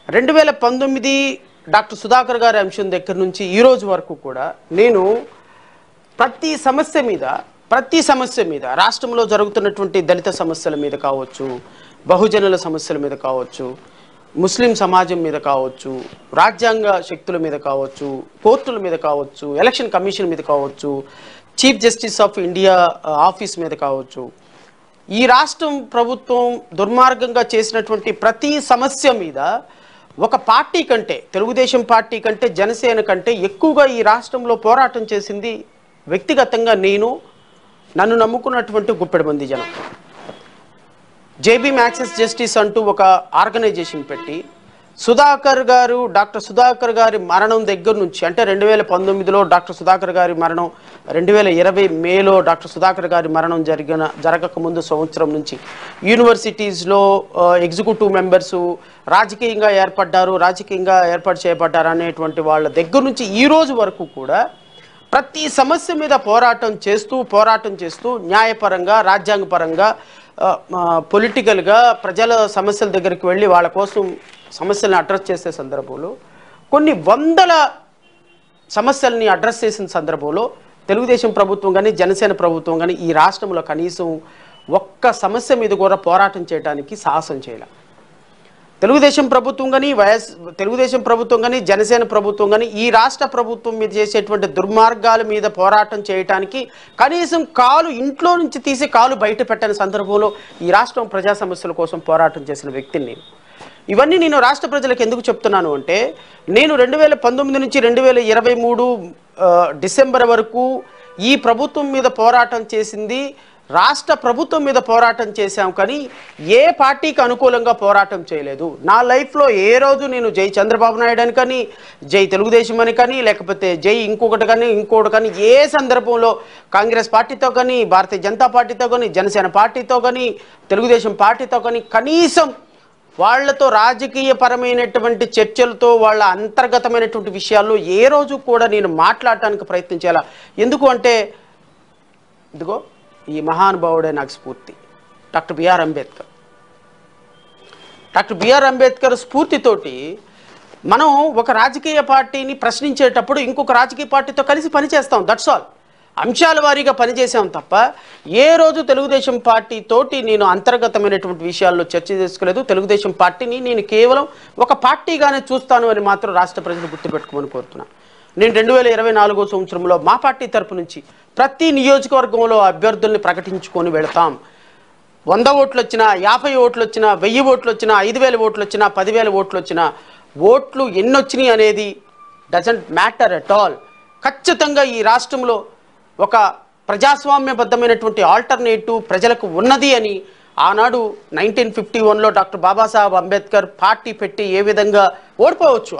2019 doctor Sudhakar గారి అంశం దగ్గర నుంచి ఈ రోజు వరకు కూడా నేను ప్రతి సమస్య మీద రాష్ట్రంలో జరుగుతున్నటువంటి దళిత సమస్యల మీద కావచ్చు, బహుజనుల సమస్యల మీద కావచ్చు, ముస్లిం సమాజం మీద కావచ్చు, రాజ్యాంగ శక్తుల మీద కావచ్చు, కోర్టుల మీద కావచ్చు, ఎలక్షన్ కమిషన్ మీద కావచ్చు, chief justice of India office మీద కావచ్చు, ఈ రాష్ట్రం ప్రభుత్వం దుర్మార్గంగా చేసినటువంటి ప్రతి సమస్య మీద ఒక పార్టీ కంటే, తెలుగుదేశం పార్టీ కంటే, జనసేన కంటే ఎక్కువగా ఈ రాష్ట్రంలో పోరాటం చేసింది వ్యక్తిగతంగా నన్ను నమ్ముకున్నటువంటి గుప్పెడు మంది జనం. జేబీ యాక్సెస్ జస్టిస్ అంటూ ఒక ఆర్గనైజేషన్ పెట్టి డాక్టర్ సుధాకర్ గారి మరణం దగ్గర నుంచి, అంటే 2019లో డాక్టర్ సుధాకర్ గారి మరణం, 2020 మేలో డాక్టర్ సుధాకర్ గారి మరణం జరగకముందు సంవత్సరం నుంచి యూనివర్సిటీస్లో ఎగ్జిక్యూటివ్ మెంబర్సు రాజకీయంగా ఏర్పాటు చేయబడ్డారు అనేటువంటి వాళ్ళ దగ్గర నుంచి ఈ రోజు వరకు కూడా ప్రతి సమస్య మీద పోరాటం చేస్తూ న్యాయపరంగా, రాజ్యాంగపరంగా, పొలిటికల్గా ప్రజల సమస్యల దగ్గరికి వెళ్ళి వాళ్ళ కోసం సమస్యలను అడ్రస్ చేసే సందర్భంలో, కొన్ని వందల సమస్యల్ని అడ్రస్ చేసిన సందర్భంలో తెలుగుదేశం ప్రభుత్వం కానీ, జనసేన ప్రభుత్వం కానీ ఈ రాష్ట్రంలో కనీసం ఒక్క సమస్య మీద కూడా పోరాటం చేయడానికి సాహసం చేయాలి. తెలుగుదేశం ప్రభుత్వం కానీ, జనసేన ప్రభుత్వం కానీ ఈ రాష్ట్ర ప్రభుత్వం మీద చేసేటువంటి దుర్మార్గాల మీద పోరాటం చేయడానికి కనీసం ఇంట్లో నుంచి తీసి కాలు బయట పెట్టని సందర్భంలో ఈ రాష్ట్రం ప్రజా సమస్యల కోసం పోరాటం చేసిన వ్యక్తిని ఇవన్నీ నేను రాష్ట్ర ప్రజలకు ఎందుకు చెప్తున్నాను అంటే, నేను 2019 నుంచి 2023 డిసెంబర్ వరకు ఈ ప్రభుత్వం మీద పోరాటం చేసింది రాష్ట్ర ప్రభుత్వం మీద పోరాటం చేశాం, కానీ ఏ పార్టీకి అనుకూలంగా పోరాటం చేయలేదు. నా లైఫ్లో ఏ రోజు నేను జై చంద్రబాబు నాయుడు అని కానీ, జై తెలుగుదేశం అని కానీ, లేకపోతే జై ఇంకొకటి కానీ ఏ సందర్భంలో కాంగ్రెస్ పార్టీతో కానీ, భారతీయ జనతా పార్టీతో కానీ, జనసేన పార్టీతో కానీ, తెలుగుదేశం పార్టీతో కానీ కనీసం వాళ్లతో రాజకీయపరమైనటువంటి చర్చలతో, వాళ్ళ అంతర్గతమైనటువంటి విషయాల్లో ఏ రోజు కూడా నేను మాట్లాడటానికి ప్రయత్నం చేయాల. ఎందుకు అంటే, ఇదిగో ఈ మహానుభావుడే నాకు స్ఫూర్తి. డాక్టర్ బిఆర్ అంబేద్కర్ స్ఫూర్తితోటి మనం ఒక రాజకీయ పార్టీని ప్రశ్నించేటప్పుడు ఇంకొక రాజకీయ పార్టీతో కలిసి పనిచేస్తాం. That's all. అంశాల వారీగా పనిచేసాం తప్ప ఏ రోజు తెలుగుదేశం పార్టీ తోటి నేను అంతర్గతమైనటువంటి విషయాల్లో చర్చ చేసుకోలేదు. తెలుగుదేశం పార్టీని నేను కేవలం ఒక పార్టీగానే చూస్తాను అని మాత్రం రాష్ట్ర ప్రజలు గుర్తుపెట్టుకోమని కోరుతున్నాను. నేను 2024 సంవత్సరంలో మా పార్టీ తరపు నుంచి ప్రతి నియోజకవర్గంలో అభ్యర్థుల్ని ప్రకటించుకొని వెళతాం. 100 ఓట్లు వచ్చినా, 50 ఓట్లు వచ్చినా, 1000 ఓట్లు వచ్చినా, 5000 ఓట్లు వచ్చినా, 10,000 ఓట్లు వచ్చినా, ఓట్లు ఎన్నొచ్చినాయి అనేది డజంట్ మ్యాటర్ అట్ ఆల్. ఖచ్చితంగా ఈ రాష్ట్రంలో ఒక ప్రజాస్వామ్యబద్ధమైనటువంటి ఆల్టర్నేటివ్ ప్రజలకు ఉన్నది అని ఆనాడు 1951లో డాక్టర్ బాబాసాహెబ్ అంబేద్కర్ పార్టీ పెట్టి ఏ విధంగా ఓడిపోవచ్చు.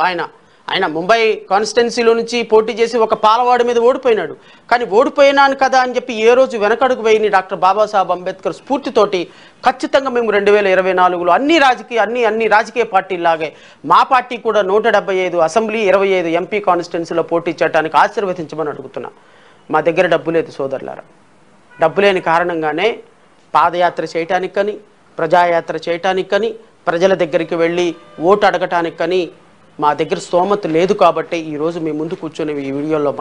ఆయన ముంబై కాన్స్టిట్యున్సీలో నుంచి పోటీ చేసి ఒక పాలవాడి మీద ఓడిపోయినాడు. కానీ ఓడిపోయినాను కదా అని చెప్పి ఏ రోజు వెనకడుగు వేయని డాక్టర్ బాబాసాహెబ్ అంబేద్కర్ స్ఫూర్తితోటి ఖచ్చితంగా మేము 2024లో అన్ని రాజకీయ పార్టీలాగే మా పార్టీ కూడా 175 అసెంబ్లీ, 25 ఎంపీ కాన్స్టిట్యున్సీలో పోటీ చేయడానికి ఆశీర్వదించమని అడుగుతున్నా. మా దగ్గర డబ్బు లేదు సోదరులారా. డబ్బు లేని కారణంగానే పాదయాత్ర చేయటానికి కానీ, ప్రజాయాత్ర చేయటానికి కానీ, ప్రజల దగ్గరికి వెళ్ళి ఓటు అడగటానికి కానీ మా దగ్గర స్తోమత లేదు. కాబట్టి ఈరోజు మీ ముందు కూర్చొని ఈ వీడియోలో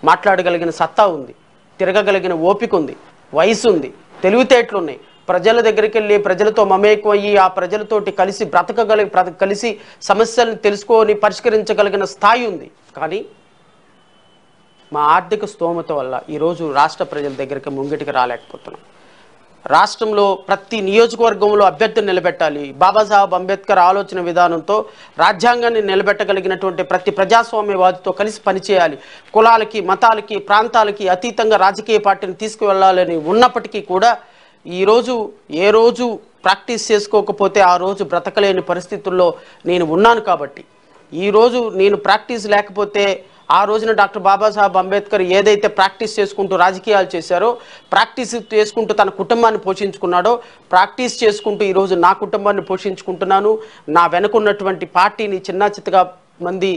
మాట్లాడగలిగిన సత్తా ఉంది, తిరగగలిగిన ఓపిక ఉంది, వయసు ఉంది, తెలివితేటలు ఉన్నాయి. ప్రజల దగ్గరికి వెళ్ళి ప్రజలతో మమేకం అయ్యి ఆ ప్రజలతోటి కలిసి సమస్యలను తెలుసుకొని పరిష్కరించగలిగిన స్థాయి ఉంది. కానీ మా ఆర్థిక స్తోమత వల్ల ఈరోజు రాష్ట్ర ప్రజల దగ్గరికి ముంగిటికి రాలేకపోతున్నాం. రాష్ట్రంలో ప్రతి నియోజకవర్గంలో అభ్యర్థిని నిలబెట్టాలి. బాబాసాహెబ్ అంబేద్కర్ ఆలోచన విధానంతో రాజ్యాంగాన్ని నిలబెట్టగలిగినటువంటి ప్రతి ప్రజాస్వామ్యవాదితో కలిసి పనిచేయాలి. కులాలకి, మతాలకి, ప్రాంతాలకి అతీతంగా రాజకీయ పార్టీని తీసుకువెళ్ళాలని ఉన్నప్పటికీ కూడా ఏ రోజు ప్రాక్టీస్ చేసుకోకపోతే ఆ రోజు బ్రతకలేని పరిస్థితుల్లో నేను ఉన్నాను. కాబట్టి ఈరోజు నేను ప్రాక్టీస్ లేకపోతే ఆ రోజున డాక్టర్ బాబాసాహెబ్ అంబేద్కర్ ఏదైతే ప్రాక్టీస్ చేసుకుంటూ రాజకీయాలు చేశారో, ప్రాక్టీస్ చేసుకుంటూ తన కుటుంబాన్ని పోషించుకున్నాడో, ప్రాక్టీస్ చేసుకుంటూ ఈరోజు నా కుటుంబాన్ని పోషించుకుంటున్నాను. నా వెనుకున్నటువంటి పార్టీని చిన్నచిత్తగా మంది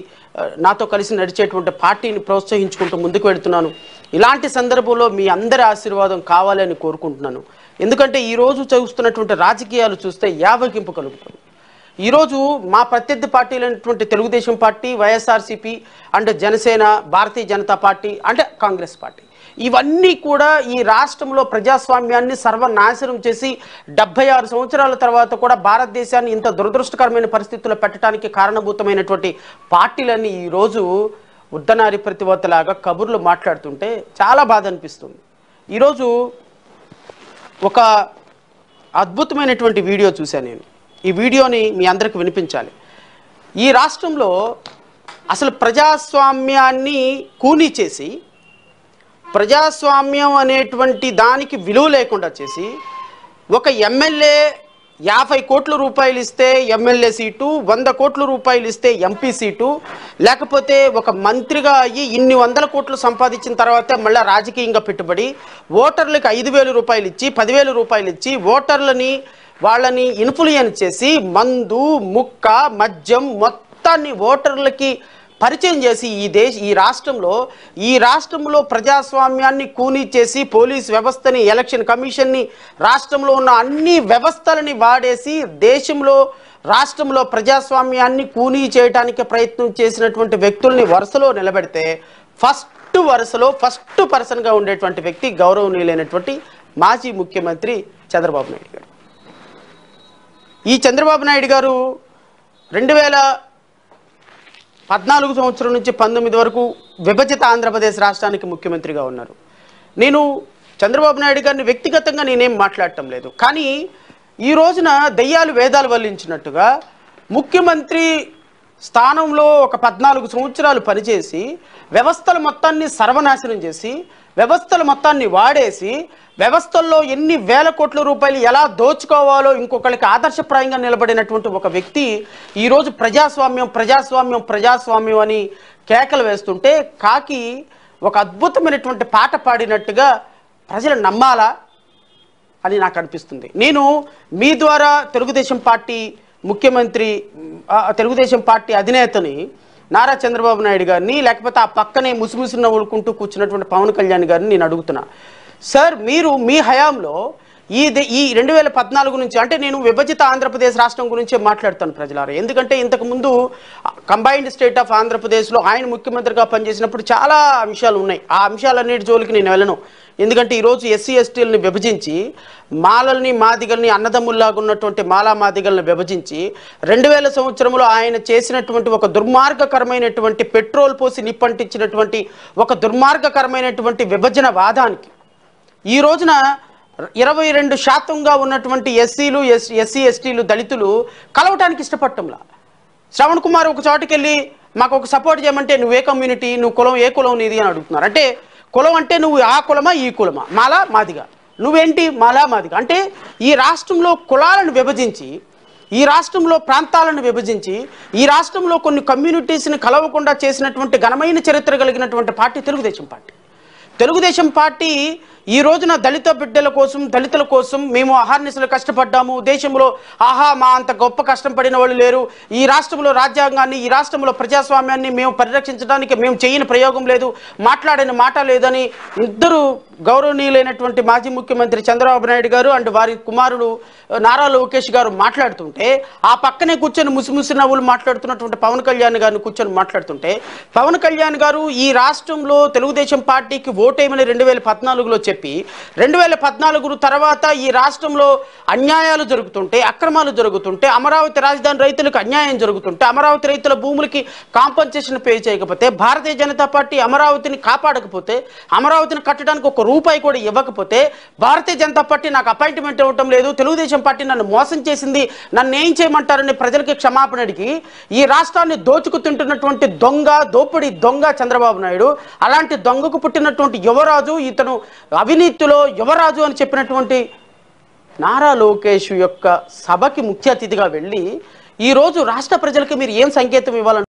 నాతో కలిసి నడిచేటువంటి పార్టీని ప్రోత్సహించుకుంటూ ముందుకు వెళ్తున్నాను. ఇలాంటి సందర్భంలో మీ అందరి ఆశీర్వాదం కావాలని కోరుకుంటున్నాను. ఎందుకంటే ఈరోజు చూస్తున్నటువంటి రాజకీయాలు చూస్తే యావగింపు కలుగుతుంది. ఈరోజు మా ప్రత్యర్థి పార్టీలైనటువంటి Telugu Desam party, YSRCP and Janasena, Bharatiya Janata party అంటే కాంగ్రెస్ పార్టీ, ఇవన్నీ కూడా ఈ రాష్ట్రంలో ప్రజాస్వామ్యాన్ని సర్వనాశనం చేసి 76 సంవత్సరాల తర్వాత కూడా భారతదేశాన్ని ఇంత దురదృష్టకరమైన పరిస్థితుల్లో పెట్టడానికి కారణభూతమైనటువంటి పార్టీలన్నీ ఈరోజు ఉద్దనారి ప్రతివత్తలాగా కబుర్లు మాట్లాడుతుంటే చాలా బాధ అనిపిస్తుంది. ఈరోజు ఒక అద్భుతమైనటువంటి వీడియో చూశాను నేను. ఈ వీడియోని మీ అందరికి వినిపించాలి. ఈ రాష్ట్రంలో అసలు ప్రజాస్వామ్యాన్ని కూనీ చేసి, ప్రజాస్వామ్యం అనేటువంటి దానికి విలువ లేకుండా చేసి, ఒక ఎమ్మెల్యే 50 కోట్ల రూపాయలు ఇస్తే ఎమ్మెల్యే సీటు, 100 కోట్ల రూపాయలు ఇస్తే ఎంపీ సీటు, లేకపోతే ఒక మంత్రిగా అయ్యి ఇన్ని 100 కోట్లు సంపాదించిన తర్వాత మళ్ళీ రాజకీయంగా పెట్టుబడి, ఓటర్లకు 5,000 రూపాయలు ఇచ్చి 10,000 రూపాయలు ఇచ్చి వాళ్ళని ఇన్ఫ్లుయెన్స్ చేసి మందు, ముక్క, మద్యం మొత్తాన్ని ఓటర్లకి పరిచయం చేసి ఈ రాష్ట్రంలో ప్రజాస్వామ్యాన్ని కూనీ చేసి, పోలీస్ వ్యవస్థని, ఎలక్షన్ కమిషన్ని, రాష్ట్రంలో ఉన్న అన్ని వ్యవస్థలని వాడేసి రాష్ట్రంలో ప్రజాస్వామ్యాన్ని కూనీ చేయడానికి ప్రయత్నం చేసినటువంటి వ్యక్తుల్ని వరుసలో నిలబెడితే ఫస్ట్ పర్సన్గా ఉండేటువంటి వ్యక్తి గౌరవనీయులైనటువంటి మాజీ ముఖ్యమంత్రి చంద్రబాబు నాయుడు గారు. ఈ చంద్రబాబు నాయుడు గారు 2014 సంవత్సరం నుంచి 19 వరకు విభజిత ఆంధ్రప్రదేశ్ రాష్ట్రానికి ముఖ్యమంత్రిగా ఉన్నారు. నేను చంద్రబాబు నాయుడు గారిని వ్యక్తిగతంగా నేనేం మాట్లాడటం లేదు, కానీ ఈ రోజున దయ్యాలు వేదాలు వల్లించినట్టుగా ముఖ్యమంత్రి స్థానంలో ఒక 14 సంవత్సరాలు పనిచేసి వ్యవస్థల మొత్తాన్ని సర్వనాశనం చేసి, వ్యవస్థల మొత్తాన్ని వాడేసి, వ్యవస్థల్లో ఎన్ని వేల కోట్ల రూపాయలు ఎలా దోచుకోవాలో ఇంకొకరికి ఆదర్శప్రాయంగా నిలబడినటువంటి ఒక వ్యక్తి ఈరోజు ప్రజాస్వామ్యం అని కేకలు వేస్తుంటే కాకి ఒక అద్భుతమైనటువంటి పాట పాడినట్టుగా ప్రజలు నమ్మాలా అని నాకు అనిపిస్తుంది. నేను మీ ద్వారా తెలుగుదేశం పార్టీ అధినేతని నారా చంద్రబాబు నాయుడు గారిని, లేకపోతే ఆ పక్కనే ముసిముసి నవ్వులుకుంటూ కూర్చున్నటువంటి పవన్ కళ్యాణ్ గారిని నేను అడుగుతున్నా, సార్ మీరు మీ హయాంలో ఈ 2014 నుంచి, అంటే నేను విభజిత ఆంధ్రప్రదేశ్ రాష్ట్రం గురించే మాట్లాడుతాను ప్రజలారా, ఎందుకంటే ఇంతకుముందు కంబైన్డ్ స్టేట్ ఆఫ్ ఆంధ్రప్రదేశ్లో ఆయన ముఖ్యమంత్రిగా పనిచేసినప్పుడు చాలా అంశాలు ఉన్నాయి. ఆ అంశాలన్నిటి జోలికి నేను వెళ్ళను. ఎందుకంటే ఈరోజు ఎస్సీ ఎస్టీలని విభజించి, మాలల్ని మాదిగల్ని అన్నదమ్ముల్లాగా ఉన్నటువంటి మాలా మాదిగల్ని విభజించి 2000 సంవత్సరంలో ఆయన చేసినటువంటి ఒక దుర్మార్గకరమైనటువంటి పెట్రోల్ పోసి నిప్పంటించినటువంటి ఒక దుర్మార్గకరమైనటువంటి విభజన వాదానికి ఈ రోజున 22% ఉన్నటువంటి ఎస్సీ ఎస్టీలు, దళితులు కలవటానికి ఇష్టపడటంలా. శ్రవణ్ కుమార్ ఒక చోటుకెళ్ళి మాకు ఒక సపోర్ట్ చేయమంటే నువ్వే కమ్యూనిటీ, నువ్వు కులం, ఏ కులం నీది అని అడుగుతున్నారు. అంటే కులం అంటే నువ్వు ఆ కులమా ఈ కులమా, మాలా మాదిగా, నువ్వేంటి మాలా మాదిగా. అంటే ఈ రాష్ట్రంలో కులాలను విభజించి, ఈ రాష్ట్రంలో ప్రాంతాలను విభజించి, ఈ రాష్ట్రంలో కొన్ని కమ్యూనిటీస్ని కలవకుండా చేసినటువంటి ఘనమైన చరిత్ర కలిగినటువంటి పార్టీ తెలుగుదేశం పార్టీ ఈ రోజున దళిత బిడ్డల కోసం, దళితుల కోసం మేము అహర్నిశలు కష్టపడ్డాము. దేశంలో మా అంత గొప్ప కష్టం పడిన వాళ్ళు లేరు. ఈ రాష్ట్రంలో రాజ్యాంగాన్ని, ఈ రాష్ట్రంలో ప్రజాస్వామ్యాన్ని మేము పరిరక్షించడానికి మేము చేయని ప్రయోగం లేదు, మాట్లాడిన మాట లేదని ఇద్దరు గౌరవనీయులైనటువంటి మాజీ ముఖ్యమంత్రి చంద్రబాబు నాయుడు గారు అండ్ వారి కుమారుడు నారా లోకేష్ గారు మాట్లాడుతుంటే, ఆ పక్కనే కూర్చొని ముసిముసి నవ్వులు మాట్లాడుతున్నటువంటి పవన్ కళ్యాణ్ గారిని కూర్చొని మాట్లాడుతుంటే, పవన్ కళ్యాణ్ గారు ఈ రాష్ట్రంలో తెలుగుదేశం పార్టీకి ఓటేమని 2014లో చెప్పి 2014 తర్వాత ఈ రాష్ట్రంలో అన్యాయాలు జరుగుతుంటే, అక్రమాలు జరుగుతుంటే, అమరావతి రాజధాని రైతులకు అన్యాయం జరుగుతుంటే, అమరావతి రైతుల భూములకి కాంపన్సేషన్ పే చేయకపోతే, భారతీయ జనతా పార్టీ అమరావతిని కాపాడకపోతే, అమరావతిని కట్టడానికి ఒక రూపాయి కూడా ఇవ్వకపోతే, భారతీయ జనతా పార్టీ నాకు అపాయింట్మెంట్ ఇవ్వటం లేదు, తెలుగుదేశం పార్టీ నన్ను మోసం చేసింది, నన్ను ఏం చేయమంటారని ప్రజలకి క్షమాపణ అడిగి ఈ రాష్ట్రాన్ని దోచుకు తింటున్నటువంటి దోపిడీ దొంగ చంద్రబాబు నాయుడు, అలాంటి దొంగకు పుట్టినటువంటి యువరాజు, ఇతను అవినీతిలో యువరాజు అని చెప్పినటువంటి నారా లోకేష్ యొక్క సభకి ముఖ్య అతిథిగా వెళ్ళి ఈరోజు రాష్ట్ర ప్రజలకి మీరు ఏం సంకేతం ఇవ్వాలంటే